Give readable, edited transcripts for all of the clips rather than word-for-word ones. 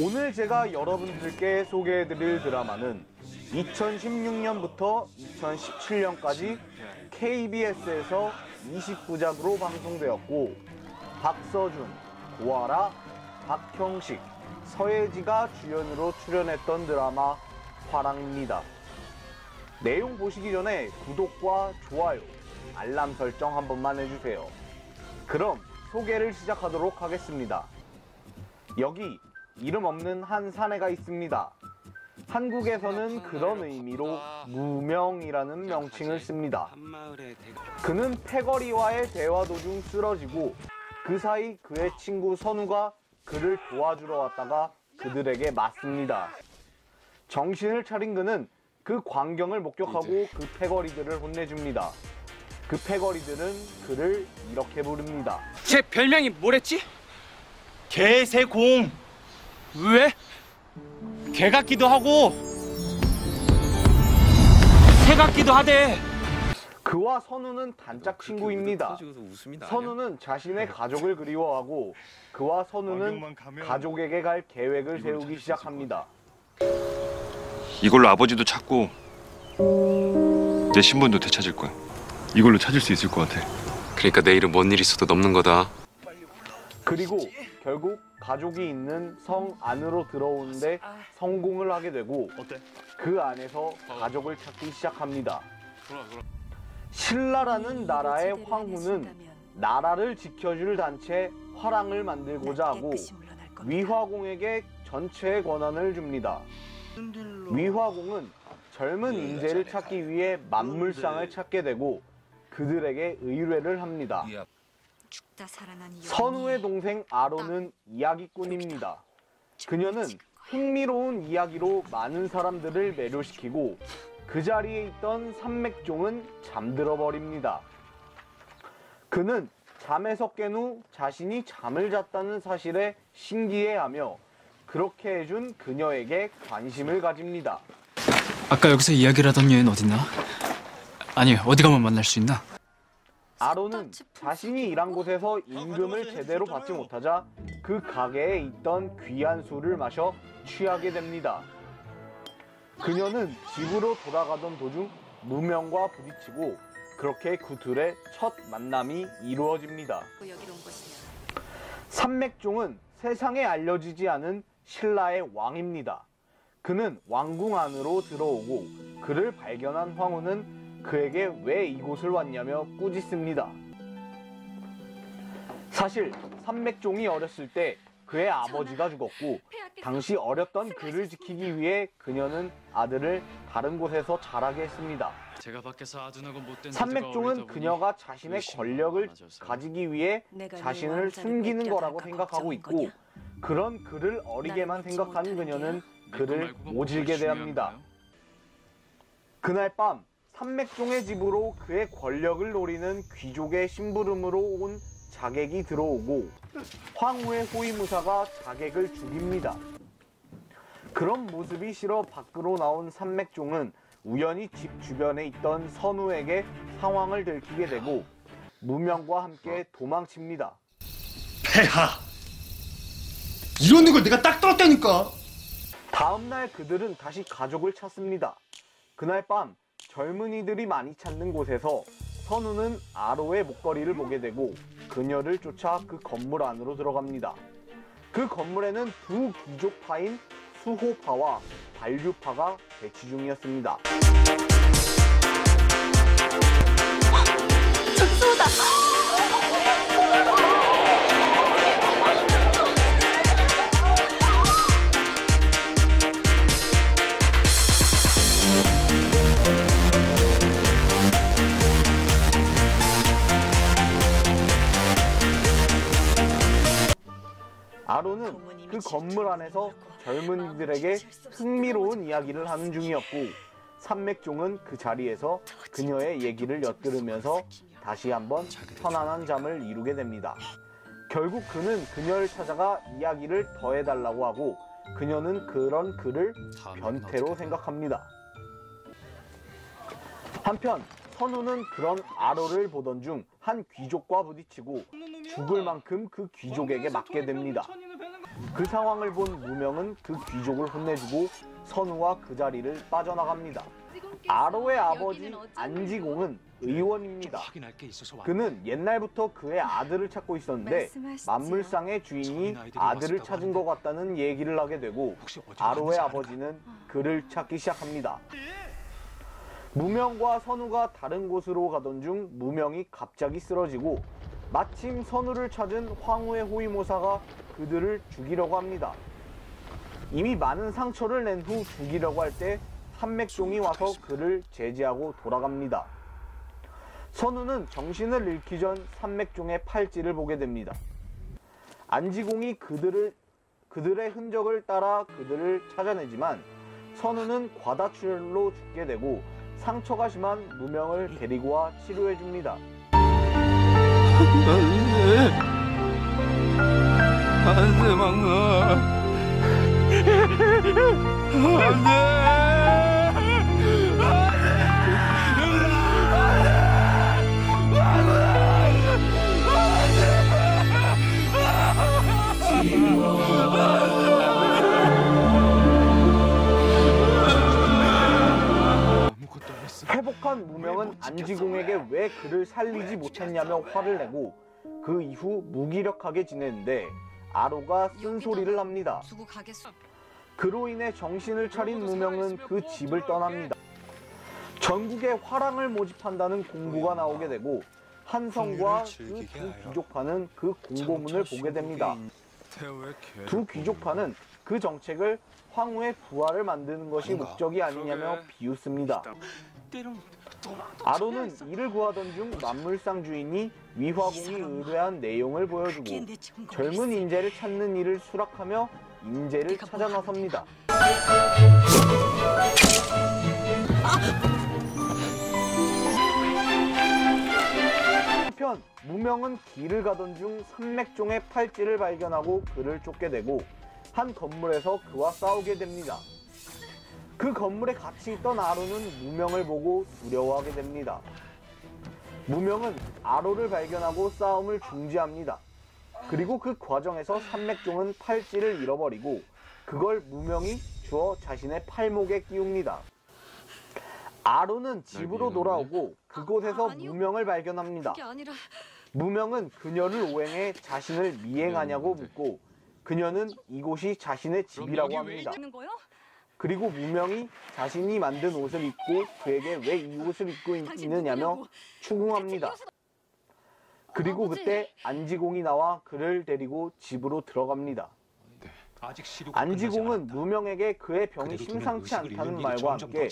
오늘 제가 여러분들께 소개해드릴 드라마는 2016년부터 2017년까지 KBS에서 29작으로 방송되었고 박서준, 고아라, 박형식, 서예지가 주연으로 출연했던 드라마 화랑입니다. 내용 보시기 전에 구독과 좋아요, 알람 설정 한 번만 해주세요. 그럼 소개를 시작하도록 하겠습니다. 여기 이름 없는 한 사내가 있습니다. 한국에서는 그런 의미로 무명이라는 명칭을 씁니다. 그는 패거리와의 대화 도중 쓰러지고 그 사이 그의 친구 선우가 그를 도와주러 왔다가 그들에게 맞습니다. 정신을 차린 그는 그 광경을 목격하고 그 패거리들을 혼내줍니다. 그 패거리들은 그를 이렇게 부릅니다. 제 별명이 뭐랬지? 개새공. 왜? 개 같기도 하고 새 같기도 하대. 그와 선우는 단짝 친구입니다. 선우는 자신의 가족을 그리워하고 그와 선우는 가족에게 갈 계획을 세우기 시작합니다. 이걸로 아버지도 찾고 내 신분도 되찾을 거야. 이걸로 찾을 수 있을 것 같아. 그러니까 내일은 뭔 일 있어도 넘는 거다. 그리고 결국 가족이 있는 성 안으로 들어오는데 성공을 하게 되고 그 안에서 가족을 찾기 시작합니다. 신라라는 나라의 황후는 나라를 지켜줄 단체 화랑을 만들고자 하고 위화공에게 전체의 권한을 줍니다. 위화공은 젊은 인재를 찾기 위해 만물상을 찾게 되고 그들에게 의뢰를 합니다. 선우의 동생 아론은 이야기꾼입니다. 그녀는 흥미로운 이야기로 많은 사람들을 매료시키고 그 자리에 있던 산맥종은 잠들어 버립니다. 그는 잠에서 깬 후 자신이 잠을 잤다는 사실에 신기해하며 그렇게 해준 그녀에게 관심을 가집니다. 아까 여기서 이야기를 하던 여인 어딨나? 아니, 어디 가면 만날 수 있나? 아론은 자신이 일한 곳에서 임금을 제대로 받지 못하자 그 가게에 있던 귀한 술을 마셔 취하게 됩니다. 그녀는 집으로 돌아가던 도중 무명과 부딪히고 그렇게 그 둘의 첫 만남이 이루어집니다. 산맥종은 세상에 알려지지 않은 신라의 왕입니다. 그는 왕궁 안으로 들어오고 그를 발견한 황후는 그에게 왜 이곳을 왔냐며 꾸짖습니다. 사실 산맥종이 어렸을 때 그의 아버지가 죽었고 당시 어렸던 그를 지키기 위해 그녀는 아들을 다른 곳에서 자라게 했습니다. 산맥종은 그녀가 자신의 권력을 가지기 위해 자신을 숨기는 거라고 생각하고 있고 그런 그를 어리게만 생각하는 그녀는 그를 모질게 대합니다. 그날 밤 산맥종의 집으로 그의 권력을 노리는 귀족의 심부름으로 온 자객이 들어오고 황후의 호위무사가 자객을 죽입니다. 그런 모습이 싫어 밖으로 나온 산맥종은 우연히 집 주변에 있던 선우에게 상황을 들키게 되고 무명과 함께 도망칩니다. 폐하! 이러는 걸 내가 딱 떨었다니까! 다음날 그들은 다시 가족을 찾습니다. 그날 밤 젊은이들이 많이 찾는 곳에서 선우는 아로의 목걸이를 보게 되고 그녀를 쫓아 그 건물 안으로 들어갑니다. 그 건물에는 두 귀족파인 수호파와 반류파가 대치 중이었습니다. 전소다! 아로는 그 건물 안에서 젊은이들에게 흥미로운 이야기를 하는 중이었고 산맥종은 그 자리에서 그녀의 얘기를 엿들으면서 다시 한번 편안한 잠을 이루게 됩니다. 결국 그는 그녀를 찾아가 이야기를 더해달라고 하고 그녀는 그런 그를 변태로 생각합니다. 한편 선우는 그런 아로를 보던 중 한 귀족과 부딪히고 죽을 만큼 그 귀족에게 맞게 됩니다. 그 상황을 본 무명은 그 귀족을 혼내주고 선우와 그 자리를 빠져나갑니다. 아로의 아버지 안지공은 의원입니다. 그는 옛날부터 그의 아들을 찾고 있었는데 만물상의 주인이 아들을 찾은 것 같다는 얘기를 하게 되고 아로의 아버지는 그를 찾기 시작합니다. 무명과 선우가 다른 곳으로 가던 중 무명이 갑자기 쓰러지고 마침 선우를 찾은 황후의 호위모사가 그들을 죽이려고 합니다. 이미 많은 상처를 낸 후 죽이려고 할 때 산맥종이 와서 그를 제지하고 돌아갑니다. 선우는 정신을 잃기 전 산맥종의 팔찌를 보게 됩니다. 안지공이 그들의 흔적을 따라 그들을 찾아내지만 선우는 과다출혈로 죽게 되고 상처가 심한 무명을 데리고 와 치료해 줍니다. 안돼 막마 안돼 회복한 무명은 안지공에게 왜 그를 살리지 못했냐며 화를 내고 그 이후 무기력하게 지내는데 아로가 쓴소리를 합니다. 그로 인해 정신을 차린 무명은 그 집을 떠납니다. 전국에 화랑을 모집한다는 공고가 나오게 되고 한성과 그 두 귀족파는 그 공고문을 보게 됩니다. 두 귀족파는 그 정책을 황후의 부하를 만드는 것이 목적이 아니냐며 비웃습니다. 아로는 이를 구하던 중 만물상 주인이 위화공이 의뢰한 내용을 보여주고 젊은 인재를 찾는 일을 수락하며 인재를 찾아 나섭니다. 한편 무명은 길을 가던 중 산맥종의 팔찌를 발견하고 그를 쫓게 되고 한 건물에서 그와 싸우게 됩니다. 그 건물에 같이 있던 아로는 무명을 보고 두려워하게 됩니다. 무명은 아로를 발견하고 싸움을 중지합니다. 그리고 그 과정에서 산맥종은 팔찌를 잃어버리고 그걸 무명이 주워 자신의 팔목에 끼웁니다. 아로는 집으로 돌아오고 그곳에서 무명을 발견합니다. 무명은 그녀를 오행해 자신을 미행하냐고 묻고 그녀는 이곳이 자신의 집이라고 합니다. 그리고 무명이 자신이 만든 옷을 입고 그에게 왜 이 옷을 입고 있느냐며 추궁합니다. 그리고 그때 안지공이 나와 그를 데리고 집으로 들어갑니다. 안지공은 무명에게 그의 병이 심상치 않다는 말과 함께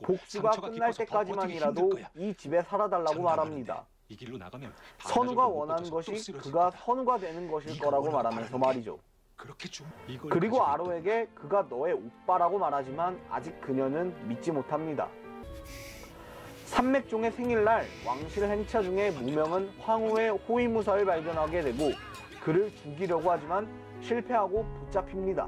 복수가 끝날 때까지만이라도 이 집에 살아달라고 말합니다. 선우가 원하는 것이 그가 선우가 되는 것일 거라고 말하면서 말이죠. 그리고 아로에게 그가 너의 오빠라고 말하지만 아직 그녀는 믿지 못합니다. 산맥종의 생일날 왕실 행차 중에 무명은 황후의 호위무사를 발견하게 되고 그를 죽이려고 하지만 실패하고 붙잡힙니다.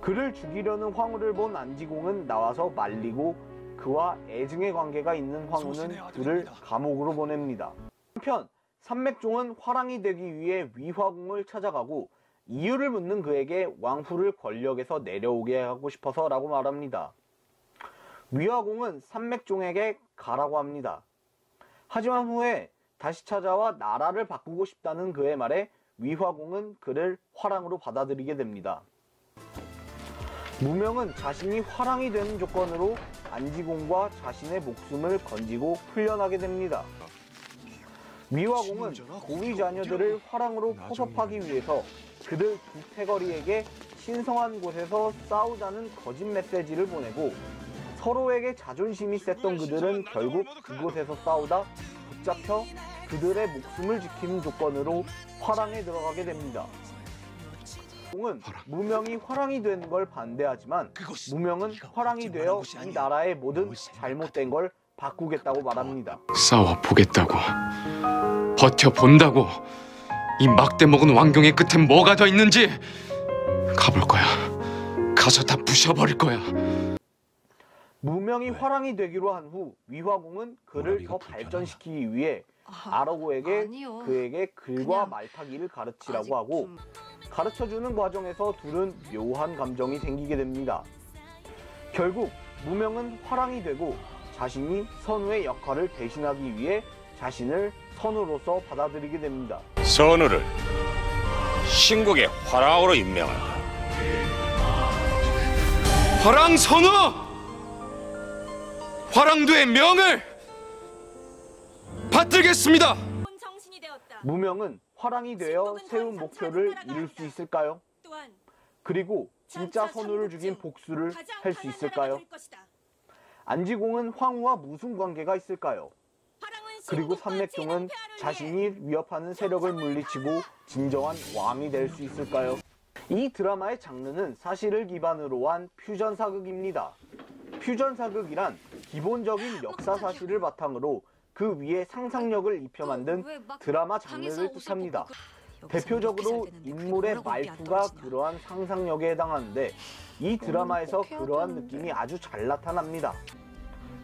그를 죽이려는 황후를 본 안지공은 나와서 말리고 그와 애증의 관계가 있는 황후는 그를 감옥으로 보냅니다. 한편 산맥종은 화랑이 되기 위해 위화궁을 찾아가고 이유를 묻는 그에게 왕후를 권력에서 내려오게 하고 싶어서라고 말합니다. 위화궁은 산맥종에게 가라고 합니다. 하지만 후에 다시 찾아와 나라를 바꾸고 싶다는 그의 말에 위화궁은 그를 화랑으로 받아들이게 됩니다. 무명은 자신이 화랑이 되는 조건으로 안지공과 자신의 목숨을 건지고 풀려나게 됩니다. 위화공은 고위 자녀들을 화랑으로 포섭하기 위해서 그들 두태거리에게 신성한 곳에서 싸우자는 거짓 메시지를 보내고 서로에게 자존심이 셌던 그들은 결국 그곳에서 싸우다 붙잡혀 그들의 목숨을 지키는 조건으로 화랑에 들어가게 됩니다. 공은 무명이 화랑이 된 걸 반대하지만 무명은 화랑이 되어 이 나라의 모든 잘못된 걸 바꾸겠다고 말합니다. 싸워보겠다고, 버텨본다고. 이 막대 먹은 왕경의 끝엔 뭐가 더 있는지 가볼 거야. 가서 다 부셔버릴 거야. 무명이 화랑이 되기로 한 후 위화공은 그를 더 발전시키기 위해 아러고에게 그에게 글과 말타기를 가르치라고 하고 가르쳐주는 과정에서 둘은 묘한 감정이 생기게 됩니다. 결국 무명은 화랑이 되고 자신이 선우의 역할을 대신하기 위해 자신을 선우로서 받아들이게 됩니다. 선우를 신국의 화랑으로 임명한다. 화랑 선우! 화랑도의 명을 받들겠습니다. 무명은 화랑이 되어 세운 목표를 이룰 수 있을까요? 그리고 진짜 선우를 죽인 복수를 할 수 있을까요? 안지공은 황후와 무슨 관계가 있을까요? 그리고 삼맥종은 자신이 위협하는 세력을 물리치고 진정한 왕이 될 수 있을까요? 이 드라마의 장르는 사실을 기반으로 한 퓨전 사극입니다. 퓨전 사극이란 기본적인 역사 사실을 바탕으로 그 위에 상상력을 입혀 만든 드라마 장르를 뜻합니다. 대표적으로 인물의 말투가 그러한 상상력에 해당하는데 이 드라마에서 그러한 느낌이 아주 잘 나타납니다.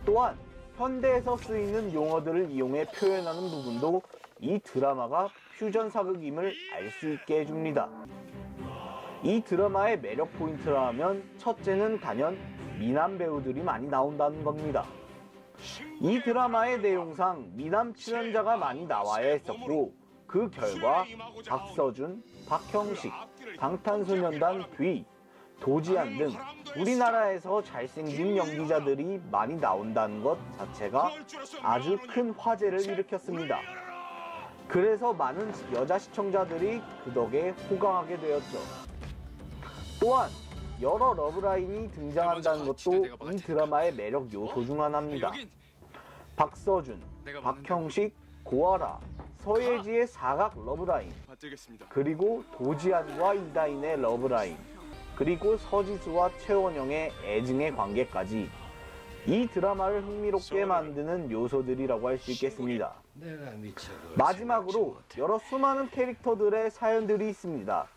또한 현대에서 쓰이는 용어들을 이용해 표현하는 부분도 이 드라마가 퓨전 사극임을 알 수 있게 해줍니다. 이 드라마의 매력 포인트라 하면 첫째는 단연 미남 배우들이 많이 나온다는 겁니다. 이 드라마의 내용상 미남 출연자가 많이 나와야 했었고 그 결과 박서준, 박형식, 방탄소년단 V, 도지안 등 우리나라에서 잘생긴 연기자들이 많이 나온다는 것 자체가 아주 큰 화제를 일으켰습니다. 그래서 많은 여자 시청자들이 그 덕에 호강하게 되었죠. 또한 여러 러브라인이 등장한다는 것도 이 드라마의 매력 요소 중 하나입니다. 박서준, 박형식, 고아라, 서예지의 사각 러브라인, 그리고 도지안과 이다인의 러브라인, 그리고 서지수와 최원영의 애증의 관계까지 이 드라마를 흥미롭게 만드는 요소들이라고 할 수 있겠습니다. 마지막으로 여러 수많은 캐릭터들의 사연들이 있습니다.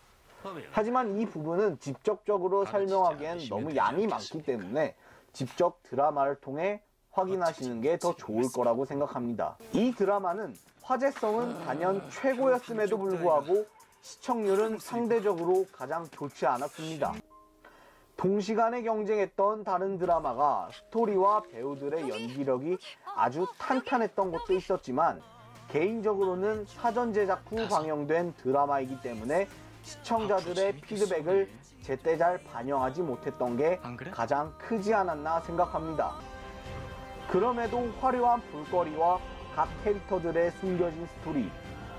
하지만 이 부분은 직접적으로 설명하기엔 너무 양이 많기 때문에 직접 드라마를 통해 확인하시는 게 더 좋을 거라고 생각합니다. 이 드라마는 화제성은 단연 최고였음에도 불구하고 시청률은 상대적으로 가장 좋지 않았습니다. 동시간에 경쟁했던 다른 드라마가 스토리와 배우들의 연기력이 아주 탄탄했던 것도 있었지만 개인적으로는 사전 제작 후 방영된 드라마이기 때문에 시청자들의 피드백을 제때 잘 반영하지 못했던 게 가장 크지 않았나 생각합니다. 그럼에도 화려한 볼거리와 각 캐릭터들의 숨겨진 스토리,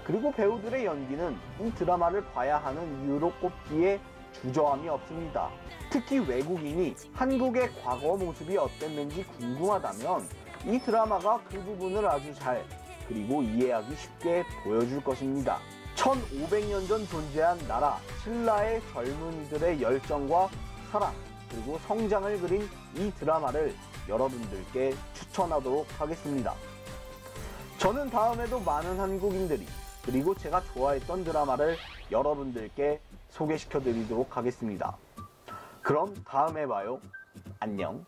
그리고 배우들의 연기는 이 드라마를 봐야 하는 이유로 꼽기에 주저함이 없습니다. 특히 외국인이 한국의 과거 모습이 어땠는지 궁금하다면 이 드라마가 그 부분을 아주 잘 그리고 이해하기 쉽게 보여줄 것입니다. 1500년 전 존재한 나라 신라의 젊은이들의 열정과 사랑 그리고 성장을 그린 이 드라마를 여러분들께 추천하도록 하겠습니다. 저는 다음에도 많은 한국인들이 그리고 제가 좋아했던 드라마를 여러분들께 소개시켜 드리도록 하겠습니다. 그럼 다음에 봐요. 안녕.